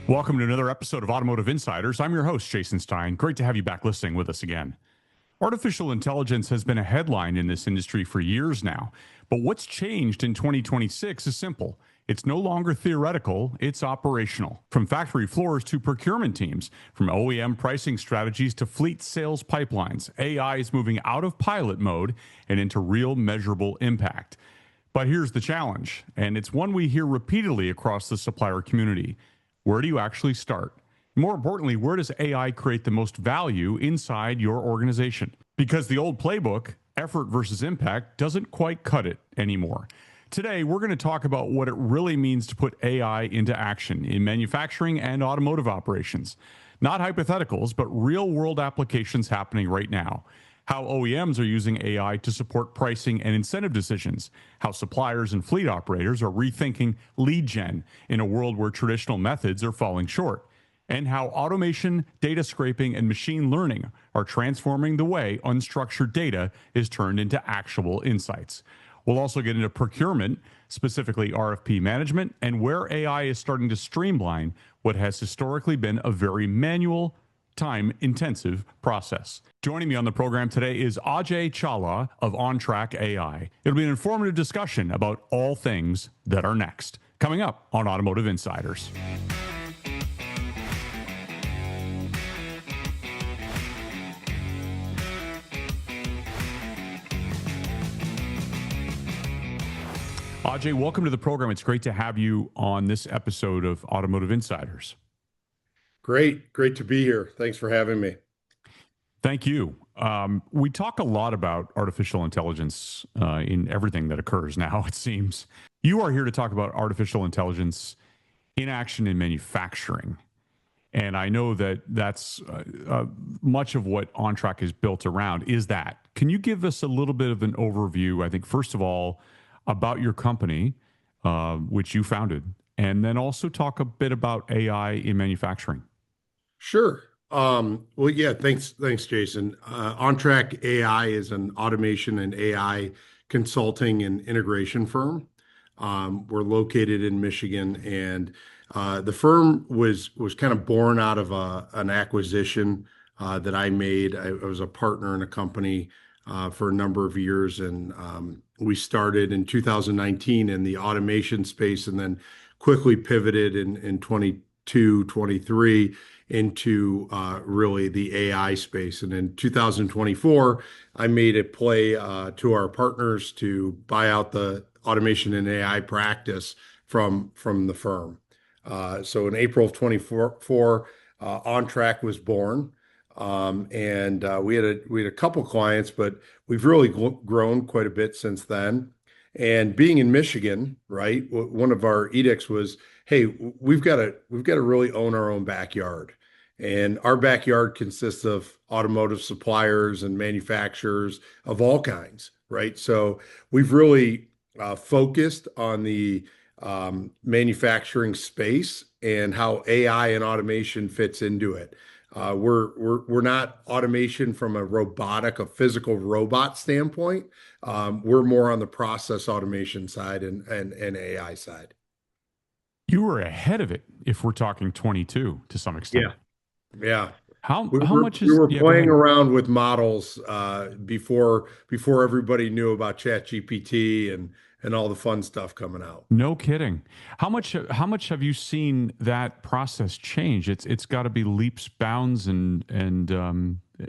Welcome to another episode of Automotive Insiders. I'm your host, Jason Stein. Great to have you back listening with us again. Artificial intelligence has been a headline in this industry for years now, but what's changed in 2026 is simple. It's no longer theoretical, it's operational. From factory floors to procurement teams, from OEM pricing strategies to fleet sales pipelines, AI is moving out of pilot mode and into real measurable impact. But here's the challenge, and it's one we hear repeatedly across the supplier community. Where do you actually start? More importantly, where does AI create the most value inside your organization? Because the old playbook, effort versus impact, doesn't quite cut it anymore. Today, we're going to talk about what it really means to put AI into action in manufacturing and automotive operations. Not hypotheticals, but real world applications happening right now. How OEMs are using AI to support pricing and incentive decisions, how suppliers and fleet operators are rethinking lead gen in a world where traditional methods are falling short, and how automation, data scraping, and machine learning are transforming the way unstructured data is turned into actionable insights. We'll also get into procurement, specifically RFP management, and where AI is starting to streamline what has historically been a very manual, time-intensive process. Joining me on the program today is Ajay Chawla of OnTrac AI. It'll be an informative discussion about all things that are next, coming up on Automotive Insiders. Ajay, welcome to the program. It's great to have you on this episode of Automotive Insiders. Great to be here. Thanks for having me. Thank you. We talk a lot about artificial intelligence in everything that occurs now, it seems. You are here to talk about artificial intelligence in action in manufacturing. And I know that that's much of what OnTrac is built around is that. Can you give us a little bit of an overview, I think, first of all, about your company, which you founded, and then also talk a bit about AI in manufacturing? Sure. Well, yeah, thanks, Jason. OnTrac AI is an automation and AI consulting and integration firm. We're located in Michigan, and the firm was kind of born out of an acquisition that I made. I was a partner in a company for a number of years, and we started in 2019 in the automation space, and then quickly pivoted in 22, 23 into really the AI space. And in 2024, I made a play to our partners to buy out the automation and AI practice from the firm. So in April of 24, OnTrac was born. And we had a couple clients, but we've really grown quite a bit since then. And being in Michigan, right, one of our edicts was, hey, we've got to really own our own backyard. And our backyard consists of automotive suppliers and manufacturers of all kinds, right? So we've really focused on the manufacturing space and how AI and automation fits into it. We're not automation from a physical robot standpoint. We're more on the process automation side and AI side. You were ahead of it if we're talking 22 to some extent. Yeah. How much is... We were playing around with models before everybody knew about ChatGPT and all the fun stuff coming out. No kidding. How much have you seen that process change? It's got to be leaps, bounds, and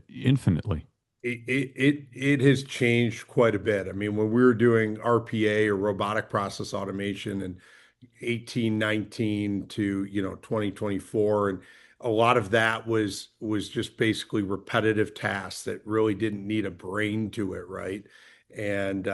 infinitely. It has changed quite a bit. I mean, when we were doing RPA or robotic process automation in 18, 19 to 2024, and a lot of that was just basically repetitive tasks that really didn't need a brain to it, right? And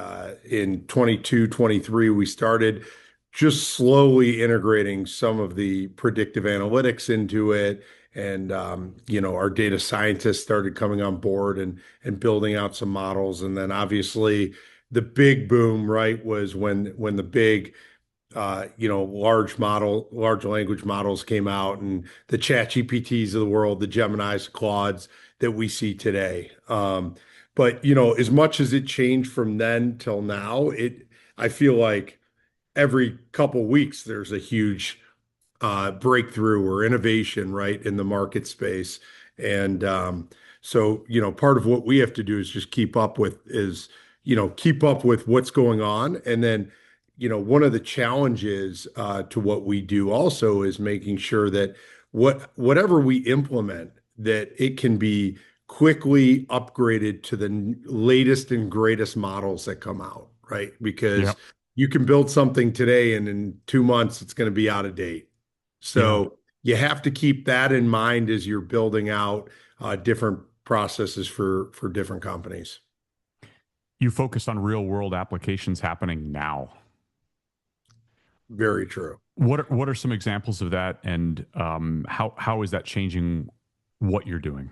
in 22, 23, we started just slowly integrating some of the predictive analytics into it. And, our data scientists started coming on board and building out some models. And then obviously the big boom, right, was when the big, large language models came out, and the ChatGPTs of the world, the Geminis, Claudes that we see today. But as much as it changed from then till now, I feel like every couple weeks there's a huge breakthrough or innovation, right, in the market space. And so, part of what we have to do is just keep up with what's going on. And then, one of the challenges to what we do also is making sure that whatever we implement, that it can be quickly upgraded to the latest and greatest models that come out, right? Because Yep. you can build something today and in 2 months it's going to be out of date. Yeah. So you have to keep that in mind as you're building out different processes for different companies. You focus on real world applications happening now. Very true. What are some examples of that, and how is that changing what you're doing?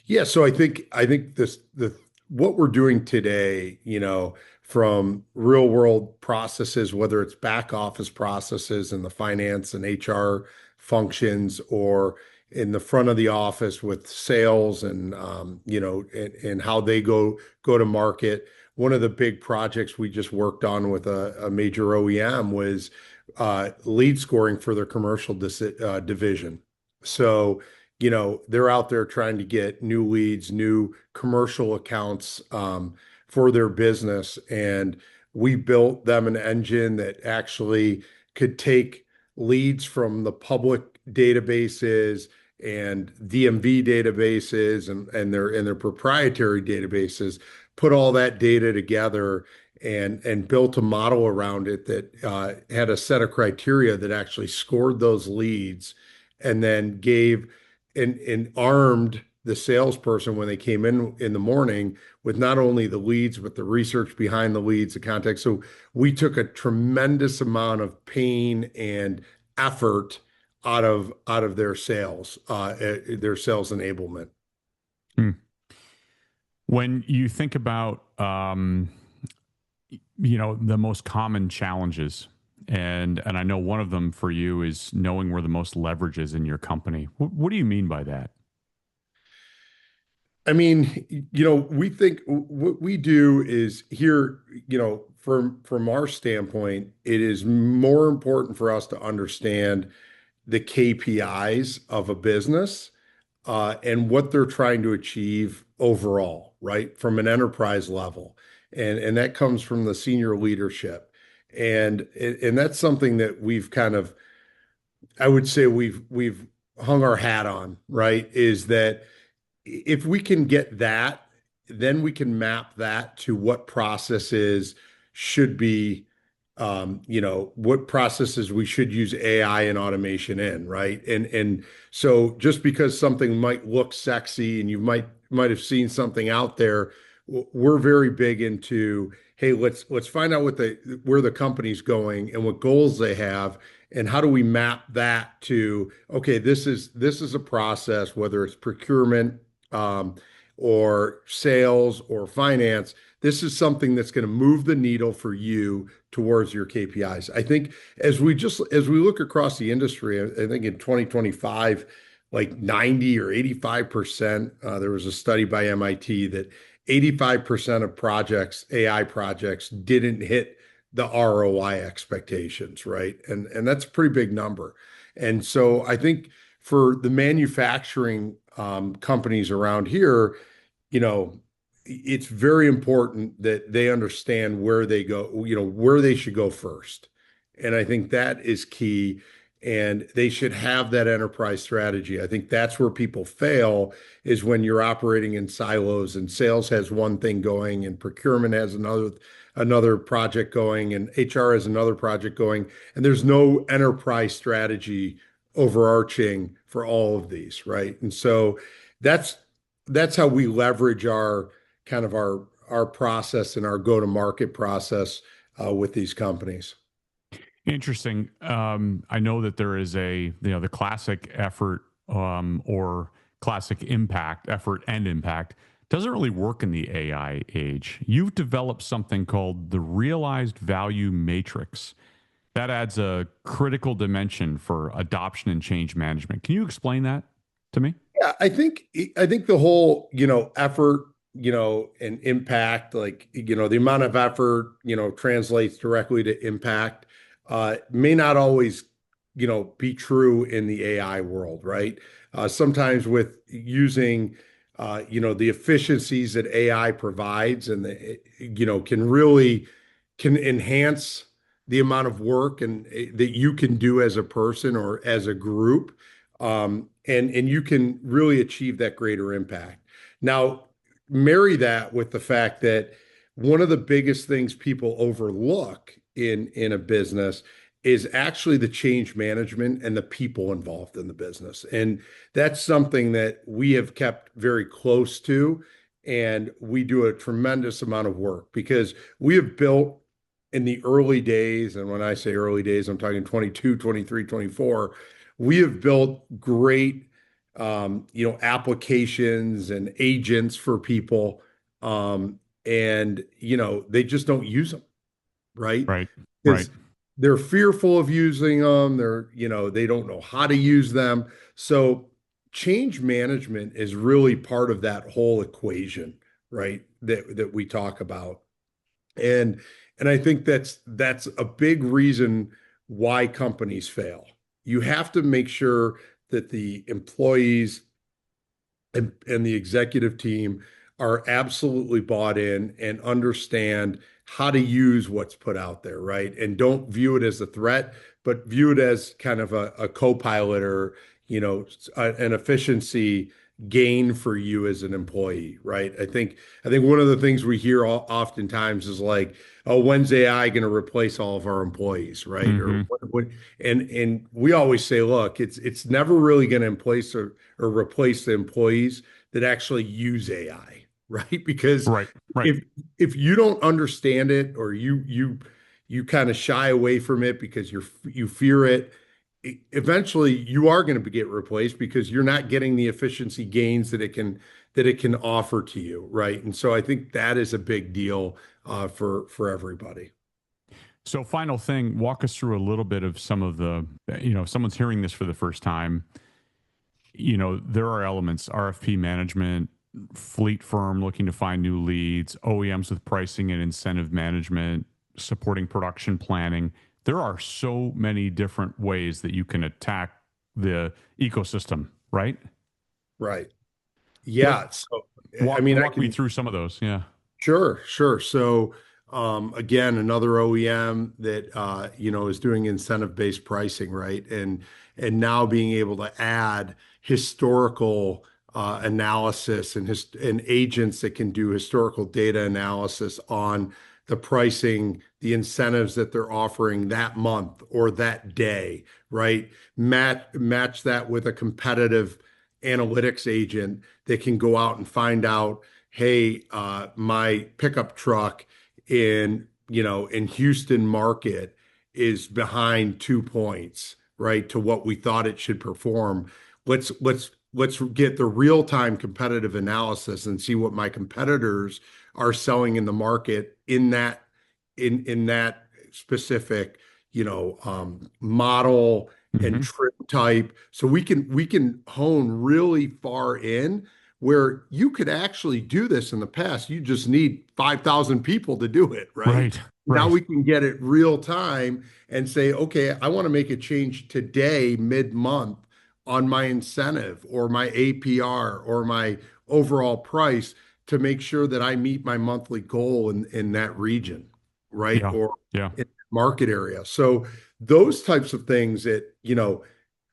Yeah, so I think this the what we're doing today, from real world processes, whether it's back office processes in the finance and HR functions, or in the front of the office with sales and and how they go to market. One of the big projects we just worked on with a major OEM was lead scoring for their commercial division. So they're out there trying to get new leads, new commercial accounts for their business. And we built them an engine that actually could take leads from the public databases and DMV databases and their proprietary databases, put all that data together and built a model around it that had a set of criteria that actually scored those leads and then gave and armed the salesperson when they came in the morning with not only the leads, but the research behind the leads, the context. So we took a tremendous amount of pain and effort out of their sales enablement. Hmm. When you think about the most common challenges, and I know one of them for you is knowing where the most leverage is in your company. What do you mean by that? I mean, we think what we do is here, from our standpoint, it is more important for us to understand the KPIs of a business and what they're trying to achieve overall, right? From an enterprise level. And that comes from the senior leadership. And that's something that we've kind of, I would say we've hung our hat on, right? Is that if we can get that, then we can map that to what processes should be, what processes we should use AI and automation in, right? And so just because something might look sexy and you might have seen something out there, we're very big into, hey, let's find out where the company's going and what goals they have, and how do we map that to, okay, this is a process, whether it's procurement um, or sales or finance. This is something that's going to move the needle for you towards your KPIs. I think as we look across the industry, I think in 2025, like 90 or 85%, there was a study by MIT that 85% of AI projects didn't hit the ROI expectations, right? And that's a pretty big number. And so I think for the manufacturing companies around here, you know, it's very important that they understand where they go, where they should go first. And I think that is key. And they should have that enterprise strategy. I think that's where people fail is when you're operating in silos and sales has one thing going and procurement has another project going and HR has another project going, and there's no enterprise strategy overarching for all of these, right? And so that's that's how we leverage our kind of our process and our go-to-market process with these companies. Interesting. I know that there is the classic effort or classic impact, effort and impact doesn't really work in the AI age. You've developed something called the realized value matrix that adds a critical dimension for adoption and change management. Can you explain that to me? Yeah, I think the whole, effort, and impact, like, the amount of effort, translates directly to impact, may not always be true in the AI world, right? Sometimes with using, the efficiencies that AI provides and can really can enhance the amount of work and that you can do as a person or as a group, and you can really achieve that greater impact. Now, marry that with the fact that one of the biggest things people overlook in a business is actually the change management and the people involved in the business. And that's something that we have kept very close to. And we do a tremendous amount of work because we have built in the early days. And when I say early days, I'm talking 22, 23, 24. We have built great, applications and agents for people. And, they just don't use them, right? Right. Right. Because they're fearful of using them. They don't know how to use them. So change management is really part of that whole equation, right? That we talk about. And and I think that's a big reason why companies fail. You have to make sure that the employees and the executive team are absolutely bought in and understand how to use what's put out there, right? And don't view it as a threat, but view it as kind of a co-pilot or, an efficiency gain for you as an employee, right? I think one of the things we hear oftentimes is like, oh, when's AI going to replace all of our employees, right? Or Hmm. and we always say, look, it's never really going to replace the employees that actually use AI, right? Because Right. Right. if you don't understand it or you kind of shy away from it because you fear it, eventually you are going to get replaced because you're not getting the efficiency gains that it can offer to you, right? And so I think that is a big deal for everybody. So, final thing, walk us through a little bit of some of the, if someone's hearing this for the first time, there are elements, RFP management, fleet firm looking to find new leads, OEMs with pricing and incentive management, supporting production planning. There are so many different ways that you can attack the ecosystem, right? Right. What Yeah. So, I walk mean, I walk me can. through some of those. Yeah. Sure, sure. So, again, another OEM that is doing incentive-based pricing, right? And now being able to add historical analysis and agents that can do historical data analysis on the pricing, the incentives that they're offering that month or that day, right? Match that with a competitive analytics agent that can go out and find out, hey, my pickup truck in Houston market is behind 2 points, right, to what we thought it should perform. Let's get the real-time competitive analysis and see what my competitors are selling in the market in that specific, model and Hmm. trim type. So we can hone really far in where you could actually do this in the past. You just need 5,000 people to do it, right? Right. Now Right. we can get it real time and say, okay, I want to make a change today, mid-month, on my incentive or my APR or my overall price to make sure that I meet my monthly goal in that region, right? Yeah. Or Yeah. in market area. So those types of things that,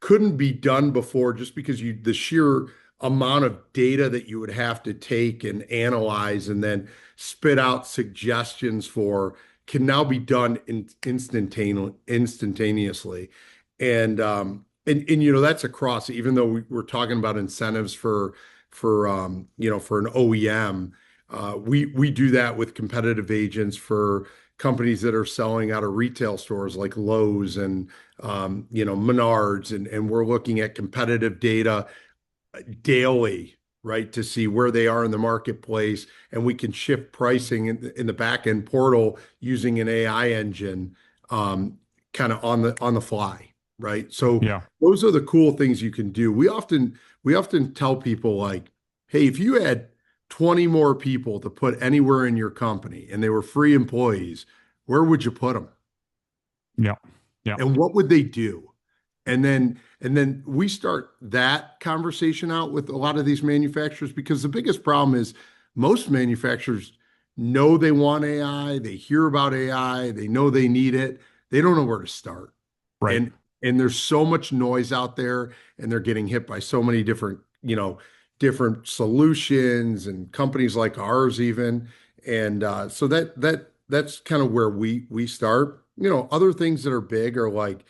couldn't be done before just because the sheer amount of data that you would have to take and analyze and then spit out suggestions for can now be done instantaneously. And that's across, even though we're talking about incentives for an OEM, we do that with competitive agents for companies that are selling out of retail stores like Lowe's and Menards, and we're looking at competitive data daily, right, to see where they are in the marketplace, and we can shift pricing in the back end portal using an AI engine, kind of on the fly, right? So Yeah. those are the cool things you can do. We often tell people like, hey, if you had 20 more people to put anywhere in your company and they were free employees, where would you put them? Yeah. Yeah. And what would they do? And then we start that conversation out with a lot of these manufacturers because the biggest problem is most manufacturers know they want AI, they hear about AI, they know they need it, they don't know where to start. Right. And there's so much noise out there, and they're getting hit by so many different solutions and companies like ours even. And so that's kind of where we start. Other things that are big are like,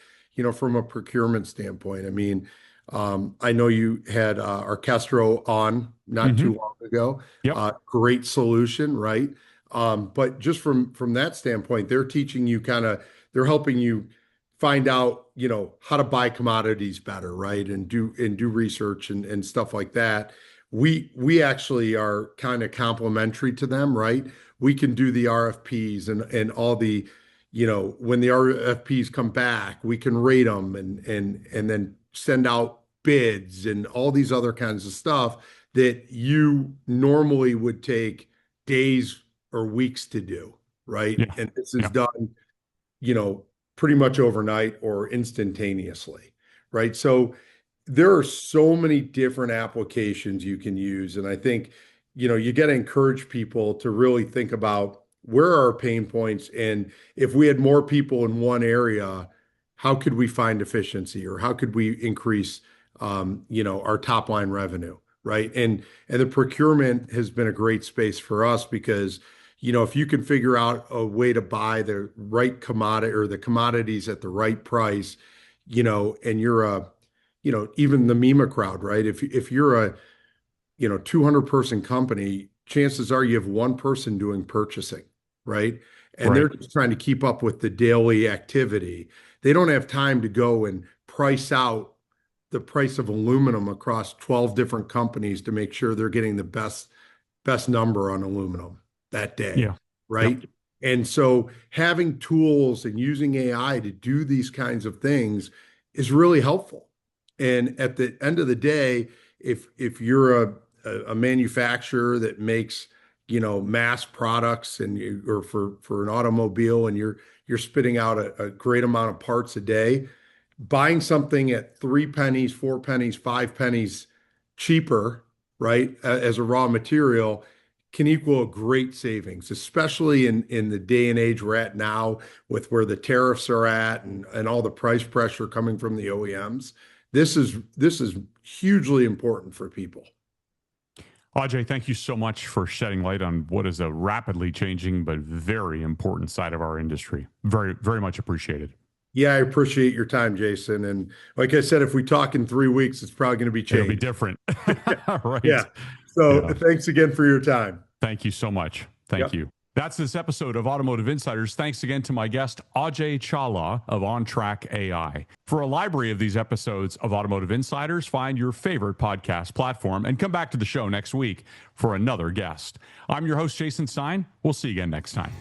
from a procurement standpoint. I mean, I know you had Orchestro on not Hmm. too long ago. Yep. Great solution, right? But just from that standpoint, they're teaching you they're helping you find out, how to buy commodities better, right? And do research and stuff like that. We actually are kind of complementary to them, right? We can do the RFPs and all the, when the RFPs come back, we can rate them and then send out bids and all these other kinds of stuff that you normally would take days or weeks to do, right? Yeah. And this is Yeah. done, you know, pretty much overnight or instantaneously, right? So there are so many different applications you can use. And I think, you got to encourage people to really think about where are our pain points. And if we had more people in one area, how could we find efficiency or how could we increase, our top line revenue, right? And the procurement has been a great space for us because, if you can figure out a way to buy the right commodity or the commodities at the right price, and you're even the MEMA crowd, right? If you're a 200 person company, chances are you have one person doing purchasing, right? And they're Right. just trying to keep up with the daily activity. They don't have time to go and price out the price of aluminum across 12 different companies to make sure they're getting the best number on aluminum that day, Yeah. Yep. right? And so having tools and using AI to do these kinds of things is really helpful. And at the end of the day, if you're a manufacturer that makes, mass products or for an automobile and you're spitting out a great amount of parts a day, buying something at 3 pennies, 4 pennies, 5 pennies cheaper, right, as a raw material can equal a great savings, especially in the day and age we're at now with where the tariffs are at and all the price pressure coming from the OEMs. This is hugely important for people. Ajay, thank you so much for shedding light on what is a rapidly changing but very important side of our industry. Very, very much appreciated. Yeah, I appreciate your time, Jason. And like I said, if we talk in 3 weeks, it's probably going to be It'll be changed. different. Right. Yeah. So Yeah. thanks again for your time. Thank you so much. Thank Yep. you. That's this episode of Automotive Insiders. Thanks again to my guest, Ajay Chawla of OnTrac AI. For a library of these episodes of Automotive Insiders, find your favorite podcast platform and come back to the show next week for another guest. I'm your host, Jason Stein. We'll see you again next time.